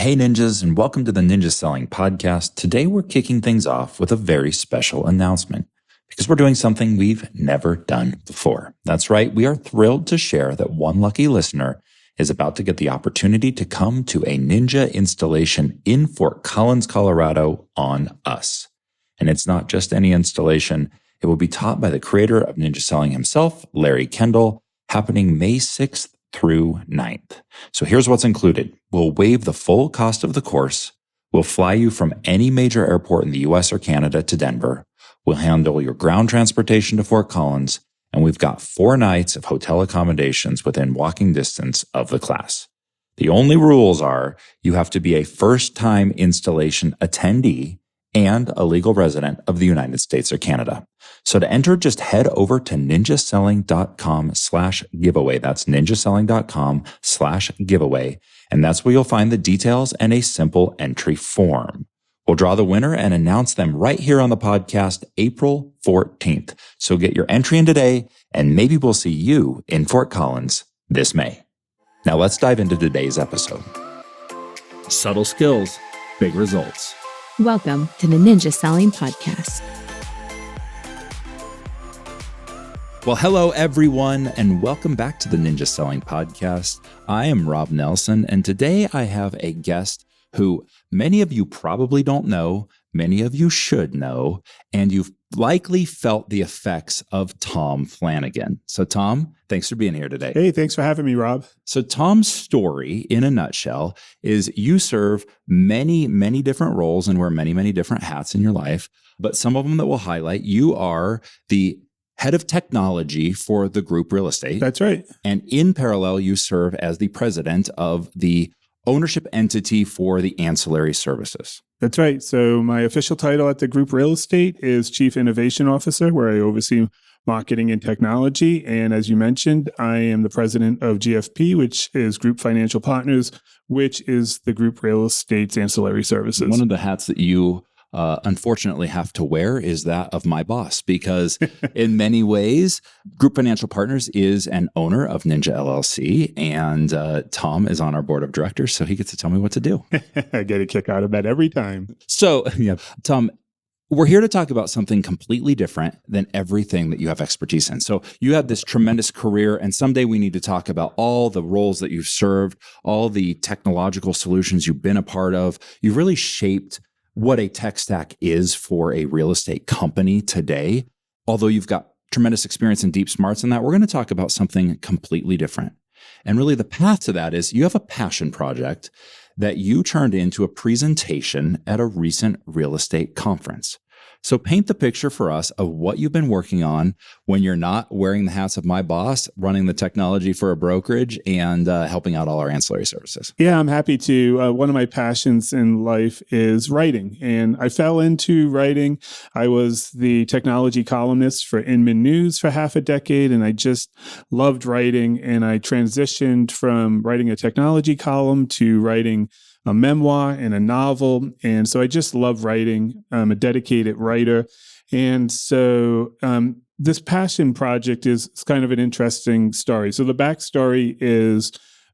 Hey ninjas, and welcome to the Ninja Selling Podcast. Today we're kicking things off with a very special announcement because we're doing something we've never done before. That's right, we are thrilled to share that one lucky listener is about to get the opportunity to come to a ninja installation in Fort Collins, Colorado on us. And it's not just any installation. It will be taught by the creator of Ninja Selling himself, Larry Kendall, happening May 6th through 9th. So here's what's included. We'll waive the full cost of the course. We'll fly you from any major airport in the US or Canada to Denver. We'll handle your ground transportation to Fort Collins. And we've got 4 nights of hotel accommodations within walking distance of the class. The only rules are you have to be a first-time installation attendee and a legal resident of the United States or Canada. So to enter, just head over to ninjaselling.com/giveaway. That's ninjaselling.com/giveaway. And that's where you'll find the details and a simple entry form. We'll draw the winner and announce them right here on the podcast April 14th. So get your entry in today, and maybe we'll see you in Fort Collins this May. Now let's dive into today's episode. Subtle skills, big results. Welcome to the Ninja Selling Podcast. Well, hello, everyone, and welcome back to the Ninja Selling Podcast. I am Rob Nelson, and today I have a guest who many of you probably don't know, many of you should know, and you've likely felt the effects of Tom Flanagan. So, Tom, thanks for being here today. Hey, thanks for having me, Rob. So Tom's story, in a nutshell, is you serve many, many different roles and wear many, many different hats in your life. But some of them that we'll highlight, you are the head of technology for the group real estate. That's right. And in parallel, you serve as the president of the ownership entity for the ancillary services. That's right. So my official title at the group real estate is Chief Innovation Officer, where I oversee marketing and technology. And as you mentioned, I am the president of GFP, which is Group Financial Partners, which is the group real estate's ancillary services. One of the hats that you unfortunately have to wear is that of my boss, because in many ways, Group Financial Partners is an owner of Ninja LLC, and Tom is on our board of directors, so he gets to tell me what to do. I get a kick out of that every time. So, yeah, Tom, we're here to talk about something completely different than everything that you have expertise in. So you have this tremendous career, and someday we need to talk about all the roles that you've served, all the technological solutions you've been a part of. You've really shaped what a tech stack is for a real estate company today. Although you've got tremendous experience and deep smarts in that, we're going to talk about something completely different. And really the path to that is you have a passion project that you turned into a presentation at a recent real estate conference. So paint the picture for us of what you've been working on when you're not wearing the hats of my boss, running the technology for a brokerage, and helping out all our ancillary services. Yeah, I'm happy to. One of my passions in life is writing, and I fell into writing. I was the technology columnist for Inman News for half a decade, and I just loved writing, and I transitioned from writing a technology column to writing a memoir and a novel. And so I just love writing. I'm a dedicated writer. And so this passion project is kind of an interesting story. So the backstory is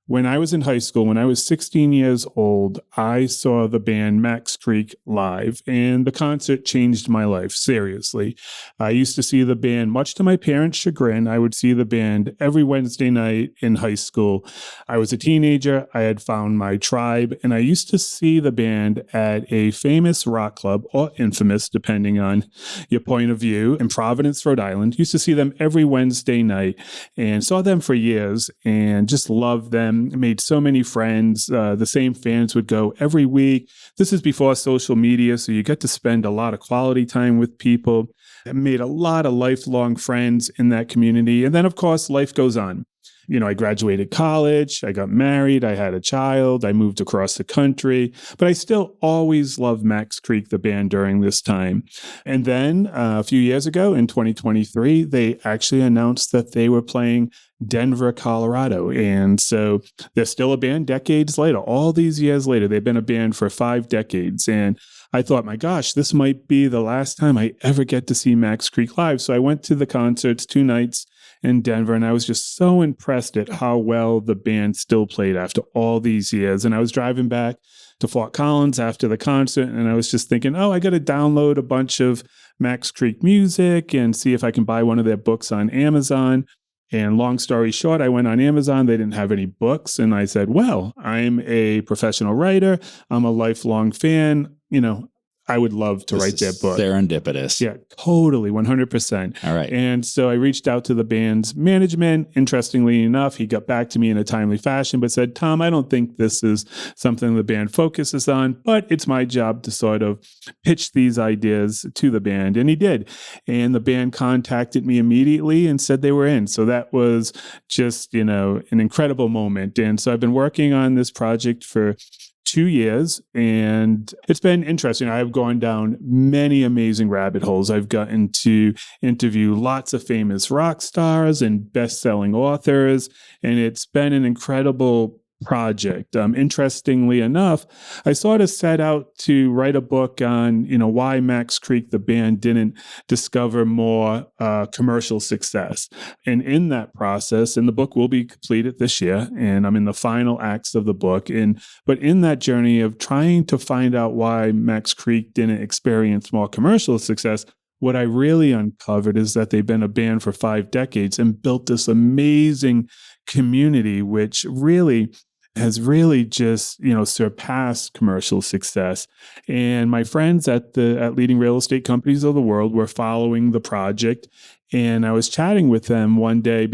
when I was in high school, when I was 16 years old, I saw the band Max Creek live, and the concert changed my life, seriously. I used to see the band, much to my parents' chagrin. I would see the band every Wednesday night in high school. I was a teenager. I had found my tribe, and I used to see the band at a famous rock club, or infamous, depending on your point of view, in Providence, Rhode Island. Used to see them every Wednesday night and saw them for years and just loved them. Made so many friends. The same fans would go every week. This is before social media, so you get to spend a lot of quality time with people. I made a lot of lifelong friends in that community. And then, of course, life goes on. You know, I graduated college, I got married, I had a child, I moved across the country, but I still always loved Max Creek, the band, during this time. And then a few years ago in 2023, they actually announced that they were playing Denver, Colorado. And so they're still a band decades later. All these years later, they've been a band for 5 decades. And I thought, my gosh, this might be the last time I ever get to see Max Creek live. So I went to the concerts 2 nights in Denver. And I was just so impressed at how well the band still played after all these years. And I was driving back to Fort Collins after the concert, and I was just thinking, oh, I got to download a bunch of Max Creek music and see if I can buy one of their books on Amazon. And long story short, I went on Amazon. They didn't have any books. And I said, well, I'm a professional writer. I'm a lifelong fan. I would love to write their book. Serendipitous. Yeah, totally, 100%. All right. And so I reached out to the band's management. Interestingly enough, he got back to me in a timely fashion, but said, Tom, I don't think this is something the band focuses on, but it's my job to sort of pitch these ideas to the band. And he did. And the band contacted me immediately and said they were in. So that was just, an incredible moment. And so I've been working on this project for 2 years, and it's been interesting. I've gone down many amazing rabbit holes. I've gotten to interview lots of famous rock stars and best-selling authors, and it's been an incredible project. Interestingly enough, I sort of set out to write a book on, why Max Creek, the band, didn't discover more commercial success. And in that process, and the book will be completed this year, and I'm in the final acts of the book. But in that journey of trying to find out why Max Creek didn't experience more commercial success, what I really uncovered is that they've been a band for 5 decades and built this amazing community, which has just, surpassed commercial success. And my friends at leading real estate companies of the world were following the project. And I was chatting with them one day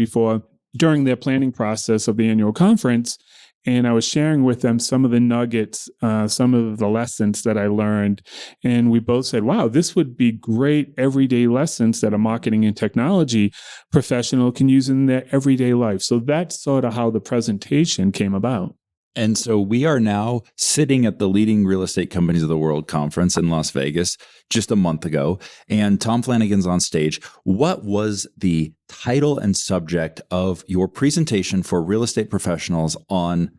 during their planning process of the annual conference. And I was sharing with them some of the nuggets, some of the lessons that I learned. And we both said, wow, this would be great everyday lessons that a marketing and technology professional can use in their everyday life. So that's sort of how the presentation came about. And so we are now sitting at the Leading Real Estate Companies of the World conference in Las Vegas just a month ago, and Tom Flanagan's on stage. What was the title and subject of your presentation for real estate professionals on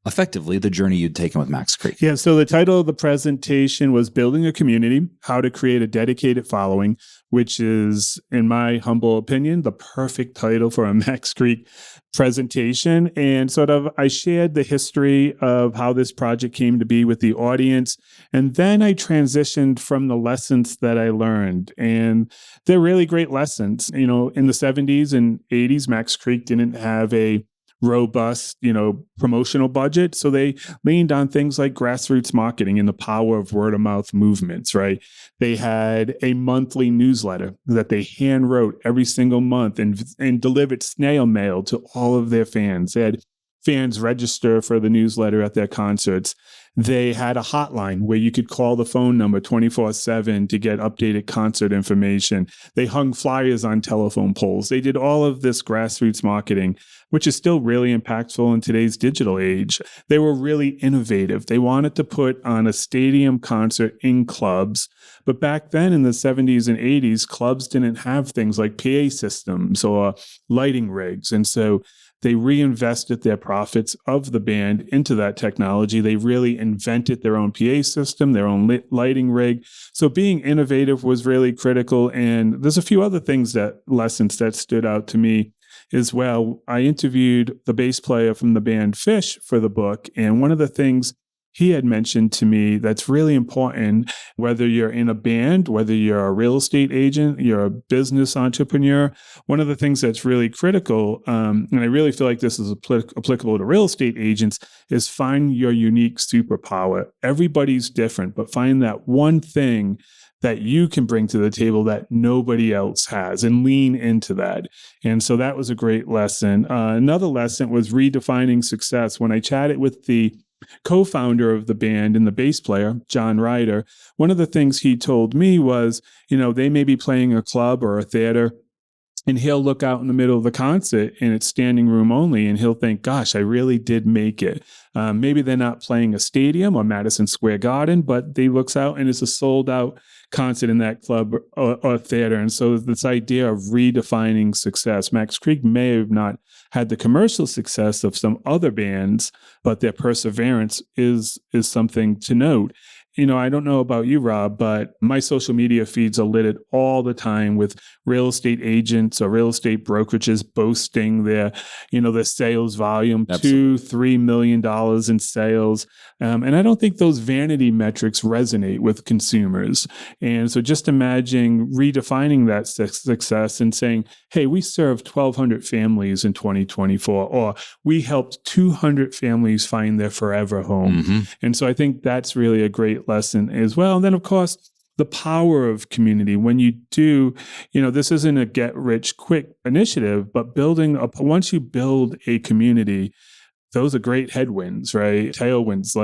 effectively the journey you'd taken with Max Creek? Yeah, so the title of the presentation was Building a Community, How to Create a Dedicated Following, which is, in my humble opinion, the perfect title for a Max Creek presentation. And sort of I shared the history of how this project came to be with the audience. And then I transitioned from the lessons that I learned. And they're really great lessons. In the 70s and 80s, Max Creek didn't have a robust, promotional budget. So they leaned on things like grassroots marketing and the power of word of mouth movements, right? They had a monthly newsletter that they hand wrote every single month and delivered snail mail to all of their fans. They had fans register for the newsletter at their concerts. They had a hotline where you could call the phone number 24/7 to get updated concert information. They hung flyers on telephone poles. They did all of this grassroots marketing, which is still really impactful in today's digital age. They were really innovative. They wanted to put on a stadium concert in clubs. But back then in the 70s and 80s, clubs didn't have things like PA systems or lighting rigs. And so they reinvested their profits of the band into that technology. They really invented their own PA system, their own lighting rig. So being innovative was really critical. And there's a few other lessons that stood out to me as well. I interviewed the bass player from the band Fish for the book. And one of the things he had mentioned to me that's really important, whether you're in a band, whether you're a real estate agent, you're a business entrepreneur, one of the things that's really critical, and I really feel like this is applicable to real estate agents, is find your unique superpower. Everybody's different, but find that one thing that you can bring to the table that nobody else has and lean into that. And so that was a great lesson. Another lesson was redefining success. When I chatted with the co-founder of the band and the bass player, John Ryder, one of the things he told me was, they may be playing a club or a theater, and he'll look out in the middle of the concert and it's standing room only, and he'll think, gosh, I really did make it. Maybe they're not playing a stadium or Madison Square Garden, but he looks out and it's a sold out concert in that club or theater. And so this idea of redefining success, Max Creek may have not had the commercial success of some other bands, but their perseverance is something to note. I don't know about you, Rob, but my social media feeds are littered all the time with real estate agents or real estate brokerages boasting their sales volume, Absolutely. $2-3 million in sales. And I don't think those vanity metrics resonate with consumers. And so just imagine redefining that success and saying, hey, we served 1,200 families in 2024, or we helped 200 families find their forever home. Mm-hmm. And so I think that's really a great lesson as well. And then, of course, the power of community. When you do, this isn't a get rich quick initiative, but once you build a community, those are great headwinds, right? Tailwinds,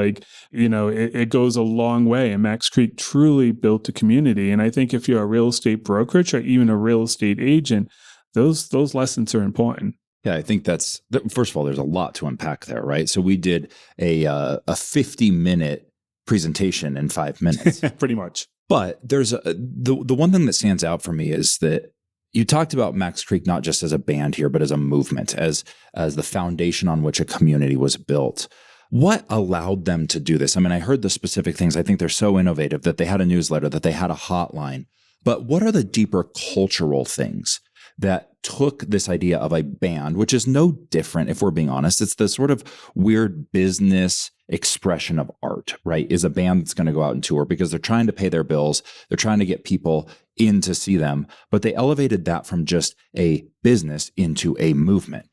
it goes a long way. And Max Creek truly built a community. And I think if you're a real estate brokerage or even a real estate agent, those lessons are important. Yeah, I think first of all, there's a lot to unpack there, right? So we did a 50-minute presentation in 5 minutes. Pretty much. But there's the one thing that stands out for me is that you talked about Max Creek not just as a band here, but as a movement, as the foundation on which a community was built. What allowed them to do this? I mean, I heard the specific things. I think they're so innovative that they had a newsletter, that they had a hotline. But what are the deeper cultural things that took this idea of a band, which is no different, if we're being honest? It's the sort of weird business expression of art, right? Is a band that's going to go out and tour because they're trying to pay their bills. They're trying to get people in to see them, but they elevated that from just a business into a movement.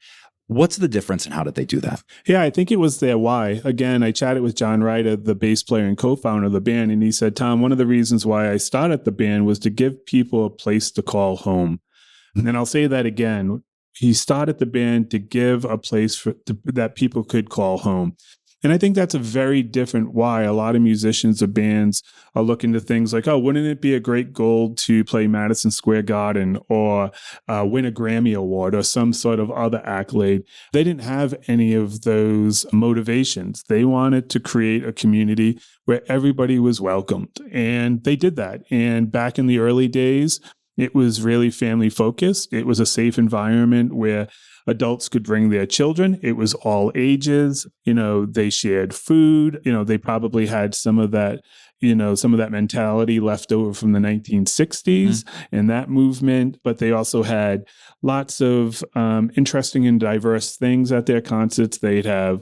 What's the difference and how did they do that? Yeah, I think it was their why. Again, I chatted with John Ryder, the bass player and co-founder of the band, and he said, Tom, one of the reasons why I started the band was to give people a place to call home. And I'll say that again. He started the band to give a place that people could call home. And I think that's a very different why a lot of musicians or bands are looking to things like, oh, wouldn't it be a great goal to play Madison Square Garden or win a Grammy Award or some sort of other accolade? They didn't have any of those motivations. They wanted to create a community where everybody was welcomed. And they did that. And back in the early days, it was really family focused. It was a safe environment where adults could bring their children. It was all ages. They shared food. They probably had some of that mentality left over from the 1960s and that movement. But they also had lots of interesting and diverse things at their concerts. They'd have,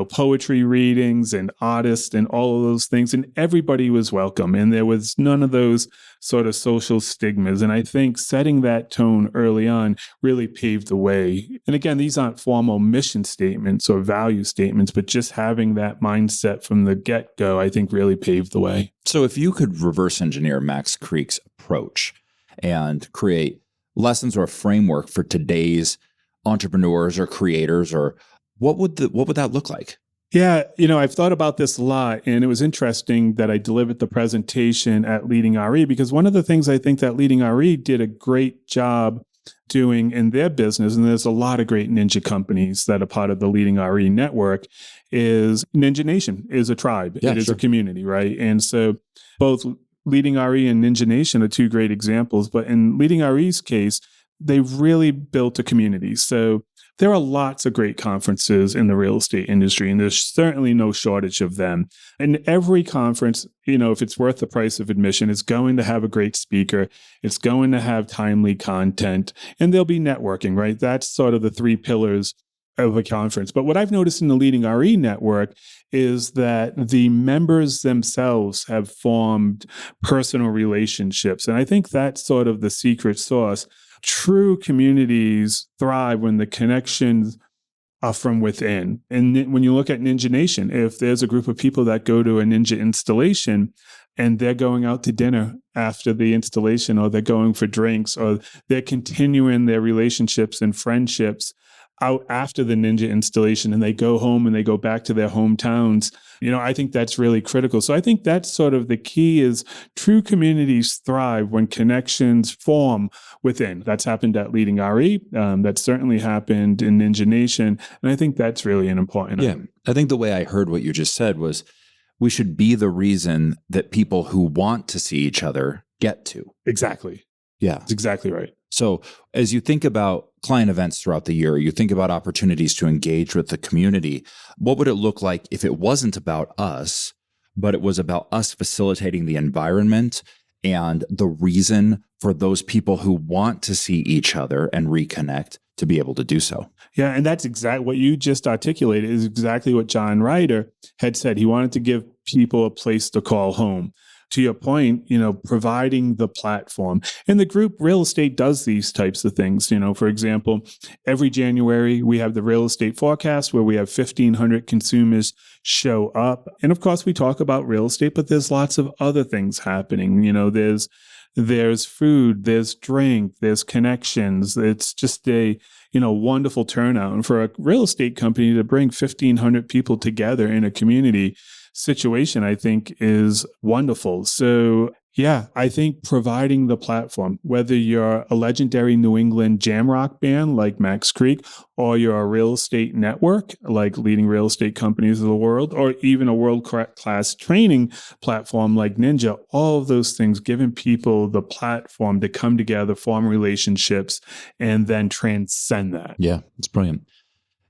poetry readings and artists and all of those things. And everybody was welcome. And there was none of those sort of social stigmas. And I think setting that tone early on really paved the way. And again, these aren't formal mission statements or value statements, but just having that mindset from the get-go, I think really paved the way. So if you could reverse engineer Max Creek's approach and create lessons or a framework for today's entrepreneurs or creators, or what would that look like? Yeah, I've thought about this a lot, and it was interesting that I delivered the presentation at Leading RE, because one of the things I think that Leading RE did a great job doing in their business, and there's a lot of great ninja companies that are part of the Leading RE network, is Ninja Nation is a tribe. Yeah, it is sure. a community, right? And so both Leading RE and Ninja Nation are two great examples, but in Leading RE's case, they really built a community. So there are lots of great conferences in the real estate industry, and there's certainly no shortage of them. And every conference, if it's worth the price of admission, is going to have a great speaker. It's going to have timely content, and there'll be networking, right? That's sort of the three pillars of a conference. But what I've noticed in the Leading RE network is that the members themselves have formed personal relationships. And I think that's sort of the secret sauce. True communities thrive when the connections are from within. And when you look at Ninja Nation, if there's a group of people that go to a Ninja installation and they're going out to dinner after the installation, or they're going for drinks, or they're continuing their relationships and friendships out after the Ninja installation, and they go home and they go back to their hometowns, I think that's really critical. So I think that's sort of the key, is true communities thrive when connections form within. That's happened at Leading RE. That certainly happened in Ninja Nation. And I think that's really an important item. I think the way I heard what you just said was we should be the reason that people who want to see each other get to. Exactly. Yeah. That's exactly right. So as you think about client events throughout the year, you think about opportunities to engage with the community, what would it look like if it wasn't about us, but it was about us facilitating the environment and the reason for those people who want to see each other and reconnect to be able to do so. Yeah, and that's exactly what you just articulated is exactly what John Ryder had said. He wanted to give people a place to call home. To your point, providing the platform. And the group Real Estate does these types of things. For example, every January, we have the real estate forecast where we have 1,500 consumers show up. And of course, we talk about real estate, but there's lots of other things happening. There's food, there's drink, there's connections. It's just a wonderful turnout. And for a real estate company to bring 1,500 people together in a community situation, I think is wonderful. So yeah, I think providing the platform, whether you're a legendary New England jam rock band like Max Creek, or you're a real estate network like leading real estate companies of the world, or even a world-class training platform like Ninja, all of those things, giving people the platform to come together, form relationships, and then transcend that. Yeah, it's brilliant.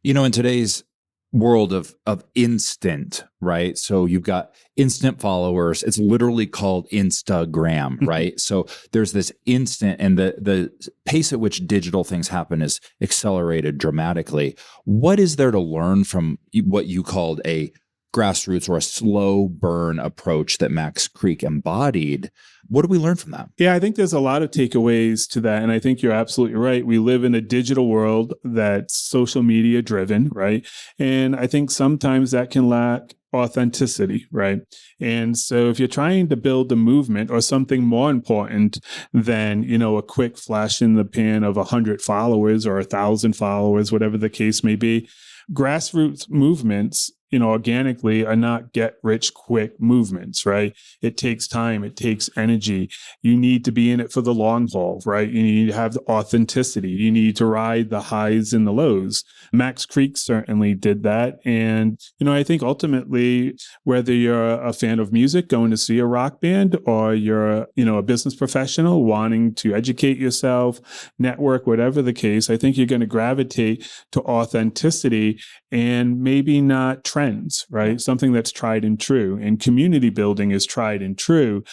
In today's world of instant, right? So you've got instant followers. It's literally called Instagram, right? So there's this instant, and the pace at which digital things happen is accelerated dramatically. What is there to learn from what you called a grassroots or a slow burn approach that Max Creek embodied? What do we learn from that? Yeah, I think there's a lot of takeaways to that. And I think you're absolutely right. We live in a digital world that's social media driven, right? And I think sometimes that can lack authenticity, right? And so if you're trying to build a movement or something more important than, a quick flash in the pan of 100 followers or 1,000 followers, whatever the case may be, grassroots movements, organically are not get rich quick movements, right? It takes time. It takes energy. You need to be in it for the long haul, right? You need to have the authenticity. You need to ride the highs and the lows. Max Creek certainly did that. And, I think ultimately, whether you're a fan of music, going to see a rock band, or you're, a business professional wanting to educate yourself, network, whatever the case, I think you're going to gravitate to authenticity and maybe not trends, right? Something that's tried and true. And community building is tried and true.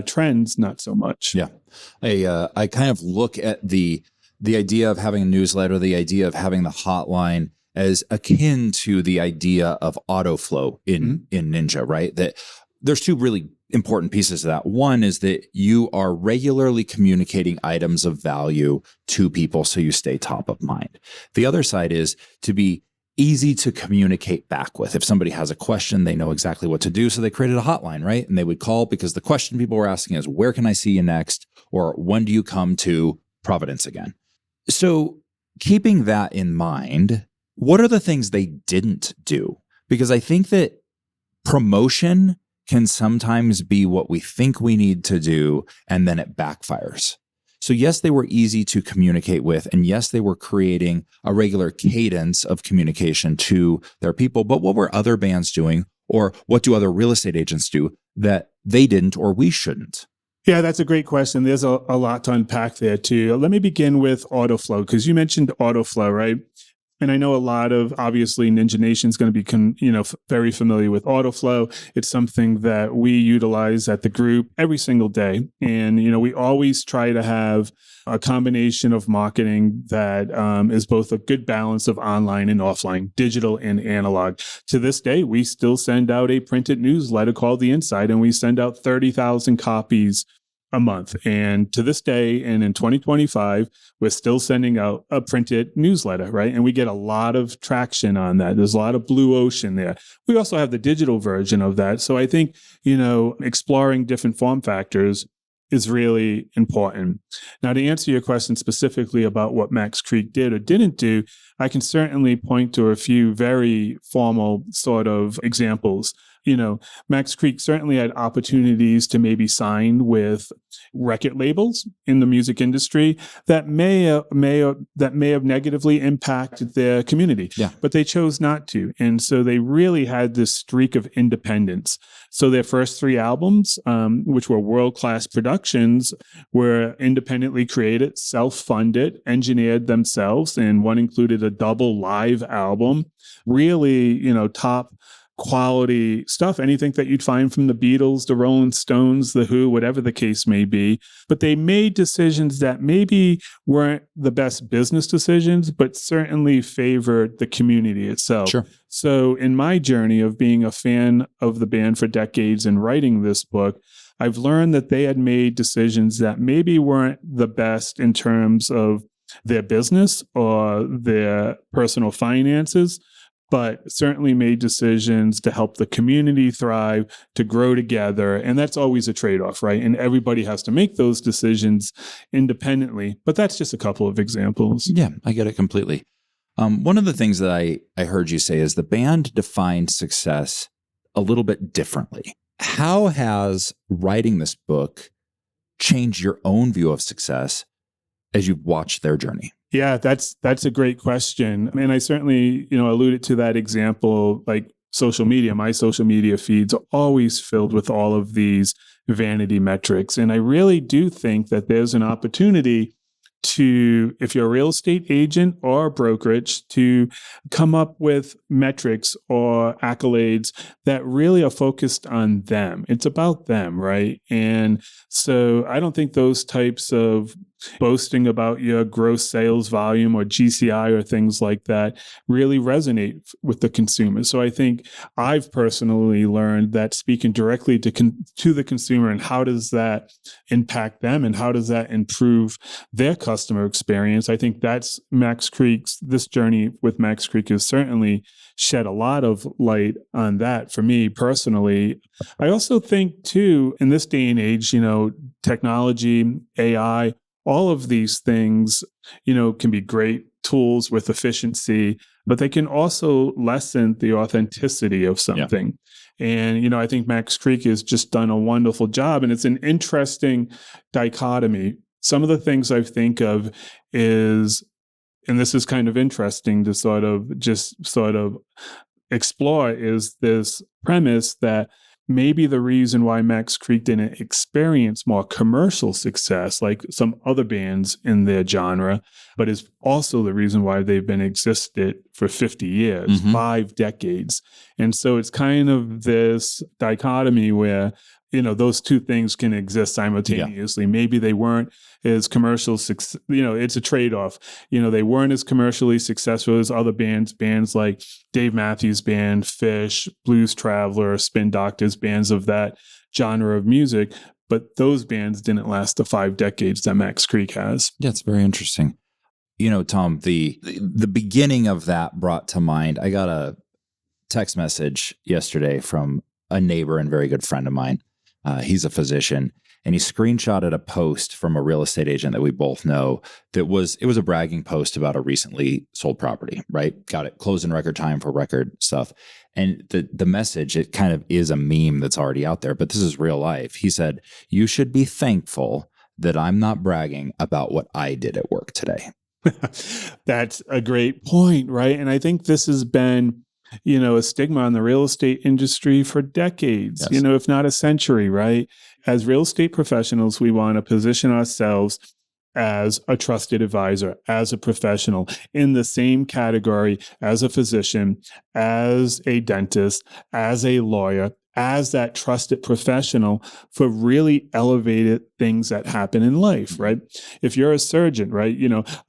Trends, not so much. Yeah. I kind of look at the idea of having a newsletter, the idea of having the hotline as akin to the idea of autoflow in Ninja, right? That there's two really important pieces of that. One is that you are regularly communicating items of value to people so you stay top of mind. The other side is to be easy to communicate back with. If somebody has a question, they know exactly what to do. So they created a hotline, right? And they would call because the question people were asking is, where can I see you next? Or when do you come to Providence again? So keeping that in mind, what are the things they didn't do? Because I think that promotion can sometimes be what we think we need to do, and then it backfires. So yes, they were easy to communicate with, and yes, they were creating a regular cadence of communication to their people. But what were other bands doing, or what do other real estate agents do that they didn't or we shouldn't? Yeah, that's a great question. There's a lot to unpack there too. Let me begin with autoflow, because you mentioned autoflow, right? And I know a lot of, obviously, Ninja Nation is going to be, very familiar with autoflow. It's something that we utilize at the group every single day. And, we always try to have a combination of marketing that is both a good balance of online and offline, digital and analog. To this day, we still send out a printed newsletter called The Inside, and we send out 30,000 copies a month. And to this day, and in 2025, we're still sending out a printed newsletter, right? And we get a lot of traction on that. There's a lot of blue ocean there. We also have the digital version of that. So I think, exploring different form factors is really important. Now, to answer your question specifically about what Max Creek did or didn't do, I can certainly point to a few very formal sort of examples. Max Creek certainly had opportunities to maybe sign with record labels in the music industry that may have negatively impacted their community, but they chose not to. And so they really had this streak of independence. So their first 3 albums, which were world-class productions, were independently created, self-funded, engineered themselves, and one included a double live album. Really, top quality stuff, anything that you'd find from the Beatles, the Rolling Stones, the Who, whatever the case may be. But they made decisions that maybe weren't the best business decisions, but certainly favored the community itself. Sure. So in my journey of being a fan of the band for decades and writing this book, I've learned that they had made decisions that maybe weren't the best in terms of their business or their personal finances, but certainly made decisions to help the community thrive, to grow together. And that's always a trade-off, right? And everybody has to make those decisions independently. But that's just a couple of examples. Yeah, I get it completely. One of the things that I heard you say is the band defined success a little bit differently. How has writing this book changed your own view of success as you've watched their journey? Yeah, that's a great question. And I certainly, alluded to that example, like social media. My social media feeds are always filled with all of these vanity metrics. And I really do think that there's an opportunity to, if you're a real estate agent or a brokerage, to come up with metrics or accolades that really are focused on them. It's about them, right? And so I don't think those types of boasting about your gross sales volume or GCI or things like that really resonate with the consumer. So I think I've personally learned that speaking directly to the consumer and how does that impact them and how does that improve their customer experience, I think that's this journey with Max Creek has certainly shed a lot of light on that for me personally. I also think too, in this day and age, technology, AI, all of these things, can be great tools with efficiency, but they can also lessen the authenticity of something. Yeah. And, I think Max Creek has just done a wonderful job. And it's an interesting dichotomy. Some of the things I think of is, and this is kind of interesting to sort of explore, is this premise that maybe the reason why Max Creek didn't experience more commercial success like some other bands in their genre, but is also the reason why they've been existed for 50 years, 5 decades. And so it's kind of this dichotomy where, those two things can exist simultaneously. Yeah. Maybe they weren't as commercial, it's a trade-off. They weren't as commercially successful as other bands like Dave Matthews Band, Fish, Blues Traveler, Spin Doctors, bands of that genre of music. But those bands didn't last the 5 decades that Max Creek has. Yeah, it's very interesting. Tom, the beginning of that brought to mind, I got a text message yesterday from a neighbor and very good friend of mine. He's a physician, and he screenshotted a post from a real estate agent that we both know it was a bragging post about a recently sold property, right? Got it closed in record time for record stuff. And the message, it kind of is a meme that's already out there, but this is real life. He said, "You should be thankful that I'm not bragging about what I did at work today." That's a great point, right? And I think this has been a stigma in the real estate industry for decades, yes. If not a century, right? As real estate professionals, we want to position ourselves as a trusted advisor, as a professional, in the same category as a physician, as a dentist, as a lawyer, as that trusted professional for really elevated things that happen in life, right? If you're a surgeon, right?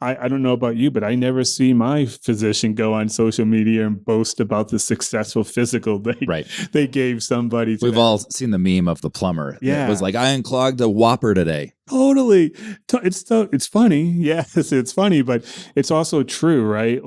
I don't know about you, but I never see my physician go on social media and boast about the successful physical they gave somebody. We've all seen the meme of the plumber. Yeah. It was like, I unclogged a Whopper today. Totally. It's funny. Yes, it's funny, but it's also true, right?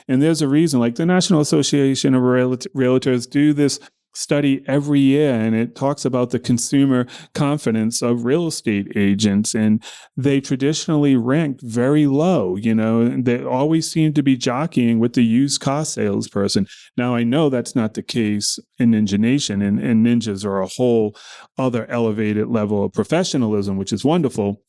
And there's a reason, the National Association of Realtors do this study every year, and it talks about the consumer confidence of real estate agents, and they traditionally ranked very low. They always seem to be jockeying with the used car salesperson. Now, I know that's not the case in Ninja Nation, and ninjas are a whole other elevated level of professionalism, which is wonderful.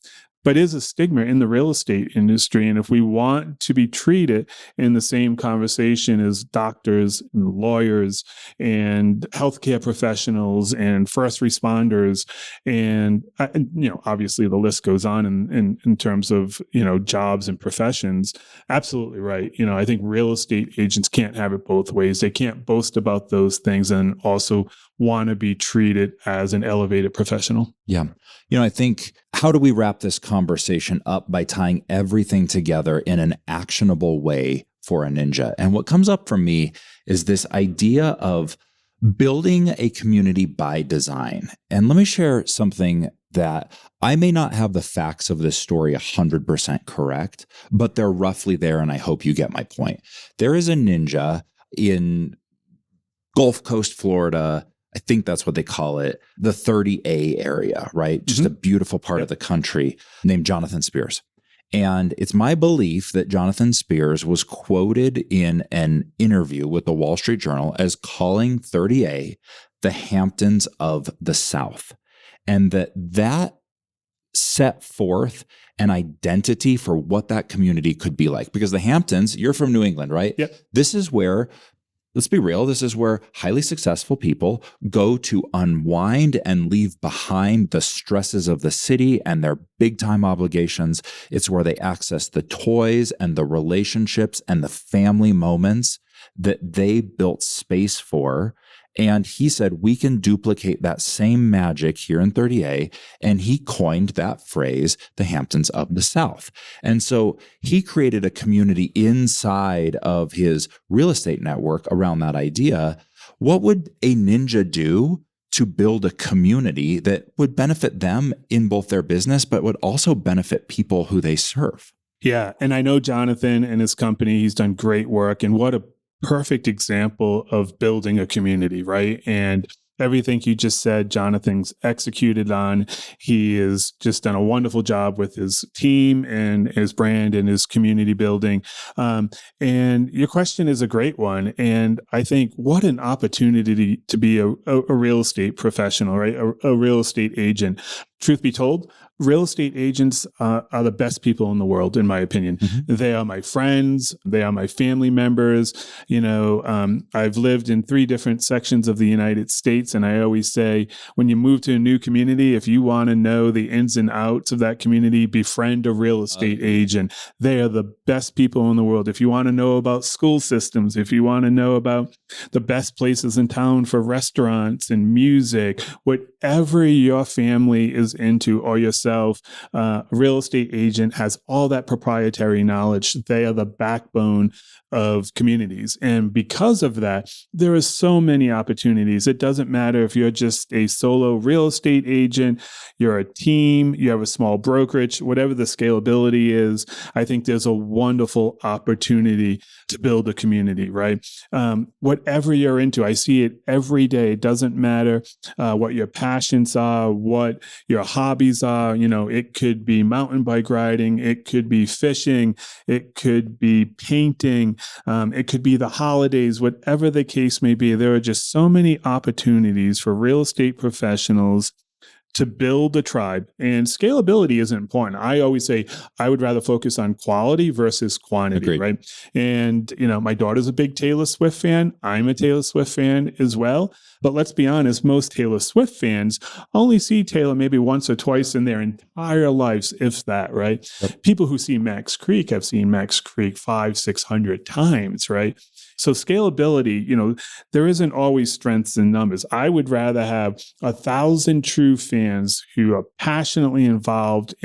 but is a stigma in the real estate industry. And if we want to be treated in the same conversation as doctors and lawyers and healthcare professionals and first responders, and obviously the list goes on in terms of jobs and professions. Absolutely right. I think real estate agents can't have it both ways. They can't boast about those things and also want to be treated as an elevated professional. Yeah. I think, how do we wrap this conversation up by tying everything together in an actionable way for a ninja? And what comes up for me is this idea of building a community by design. And let me share something that I may not have the facts of this story 100% correct, but they're roughly there, and I hope you get my point. There is a ninja in Gulf Coast, Florida. I think that's what they call it, the 30A area, right? Just a beautiful part of the country, named Jonathan Spears. And it's my belief that Jonathan Spears was quoted in an interview with the Wall Street Journal as calling 30A the Hamptons of the South. And that set forth an identity for what that community could be like. Because the Hamptons, you're from New England, right? Yep. This is where, let's be real, this is where highly successful people go to unwind and leave behind the stresses of the city and their big time obligations. It's where they access the toys and the relationships and the family moments that they built space for. And he said, we can duplicate that same magic here in 30A. And he coined that phrase, the Hamptons of the South. And so he created a community inside of his real estate network around that idea. What would a ninja do to build a community that would benefit them in both their business, but would also benefit people who they serve? Yeah. And I know Jonathan and his company, he's done great work. And what a perfect example of building a community, right? And everything you just said, Jonathan's executed on. He has just done a wonderful job with his team and his brand and his community building. And your question is a great one. And I think what an opportunity to be a real estate professional, right? A real estate agent. Truth be told, real estate agents are the best people in the world, in my opinion. They are my friends. They are my family members. I've lived in 3 different sections of the United States. And I always say, when you move to a new community, if you want to know the ins and outs of that community, befriend a real estate agent. They are the best people in the world. If you want to know about school systems, if you want to know about the best places in town for restaurants and music, whatever your family is into or yourself, a real estate agent has all that proprietary knowledge. They are the backbone of communities. And because of that, there are so many opportunities. It doesn't matter if you're just a solo real estate agent, you're a team, you have a small brokerage, whatever the scalability is, I think there's a wonderful opportunity to build a community, right? Whatever you're into, I see it every day. It doesn't matter what your passions are, what your hobbies are. It could be mountain bike riding, it could be fishing, it could be painting, it could be the holidays, whatever the case may be. There are just so many opportunities for real estate professionals to build a tribe. And scalability is important. I always say I would rather focus on quality versus quantity, Agreed. right? And, my daughter's a big Taylor Swift fan. I'm a Taylor Swift fan as well. But let's be honest, most Taylor Swift fans only see Taylor maybe once or twice in their entire lives, if that, right? Yep. People who see Max Creek have seen Max Creek 500-600 times, right? So scalability, there isn't always strengths in numbers. I would rather have 1,000 true fans who are passionately invested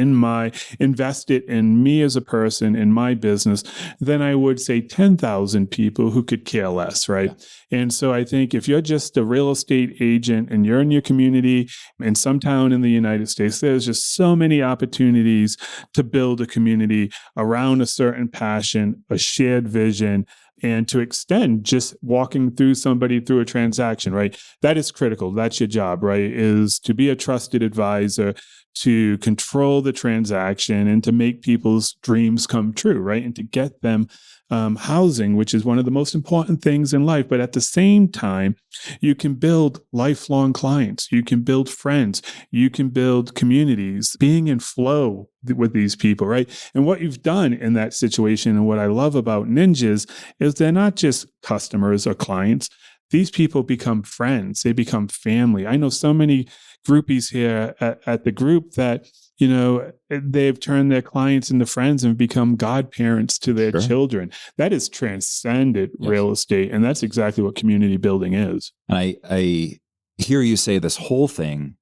in me as a person, in my business, than I would say 10,000 people who could care less, right? Yeah. And so I think if you're just a real estate agent and you're in your community in some town in the United States, there's just so many opportunities to build a community around a certain passion, a shared vision, and to extend just walking through somebody through a transaction, right? That is critical. That's your job, right? Is to be a trusted advisor, to control the transaction and to make people's dreams come true, right? And to get them housing, which is one of the most important things in life. But at the same time, you can build lifelong clients. You can build friends. You can build communities, being in flow with these people, right? And what you've done in that situation, and what I love about ninjas, is they're not just customers or clients. These people become friends. They become family. I know so many groupies here at the group that, they've turned their clients into friends and become godparents to their children. That is transcended real estate. And that's exactly what community building is. And I hear you say this whole thing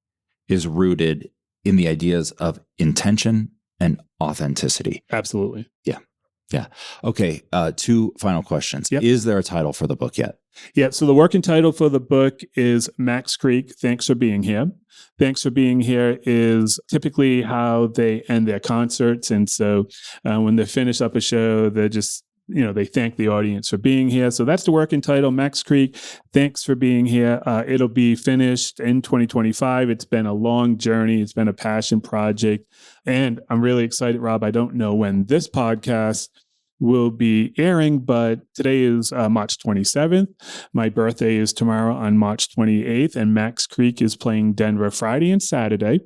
is rooted in the ideas of intention and authenticity. Absolutely. Yeah. Okay. 2 final questions. Yep. Is there a title for the book yet? Yeah. So the working title for the book is Max Creek, Thanks for Being Here. Thanks for Being Here is typically how they end their concerts. And so when they finish up a show, they're just, they thank the audience for being here. So that's the working title, Max Creek, Thanks for Being Here. It'll be finished in 2025. It's been a long journey. It's been a passion project. And I'm really excited, Rob. I don't know when this podcast will be airing, but today is March 27th. My birthday is tomorrow on March 28th, and Max Creek is playing Denver Friday and Saturday.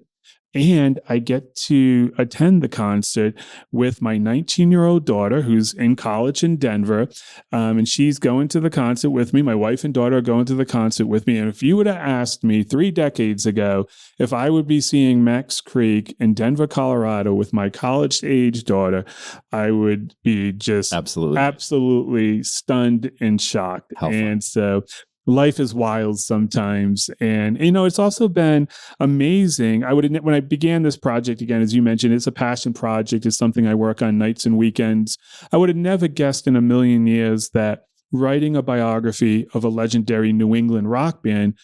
And I get to attend the concert with my 19-year-old daughter who's in college in Denver. And she's going to the concert with me. My wife and daughter are going to the concert with me. And if you would have asked me 3 decades ago if I would be seeing Max Creek in Denver, Colorado with my college-age daughter, I would be just absolutely stunned and shocked. And so life is wild sometimes. And, it's also been amazing. When I began this project, again, as you mentioned, it's a passion project. It's something I work on nights and weekends. I would have never guessed in a million years that writing a biography of a legendary New England rock band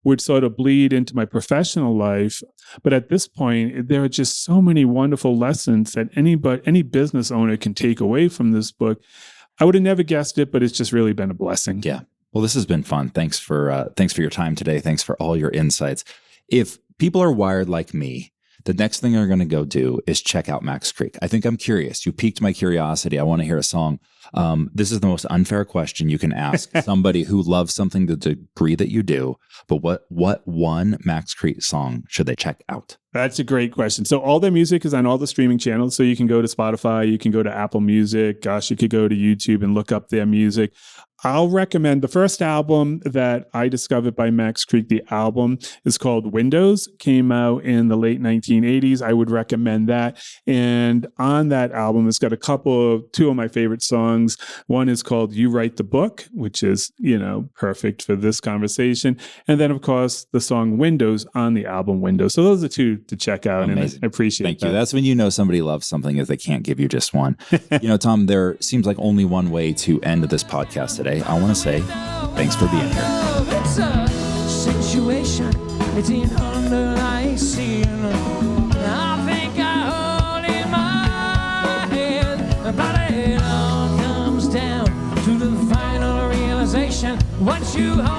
would sort of bleed into my professional life. But at this point, there are just so many wonderful lessons that any business owner can take away from this book. I would have never guessed it, but it's just really been a blessing. Yeah. Well, this has been fun. Thanks for your time today. Thanks for all your insights. If people are wired like me, the next thing they're going to go do is check out Max Creek. I think I'm curious. You piqued my curiosity. I want to hear a song. This is the most unfair question you can ask somebody who loves something to the degree that you do. But what one Max Creek song should they check out? That's a great question. So all their music is on all the streaming channels. So you can go to Spotify, you can go to Apple Music. Gosh, you could go to YouTube and look up their music. I'll recommend the first album that I discovered by Max Creek. The album is called Windows, came out in the late 1980s. I would recommend that. And on that album, it's got 2 of my favorite songs. One is called You Write the Book, which is, perfect for this conversation. And then, of course, the song Windows on the album Windows. So those are 2 to check out. Amazing. And I appreciate Thank you. That's when you know somebody loves something, if they can't give you just one. Tom, there seems like only one way to end this podcast today. I want to say thanks for being here. It's a situation, it's an underlying sin. I think I hold in my head, but it all comes down to the final realization. Once you hold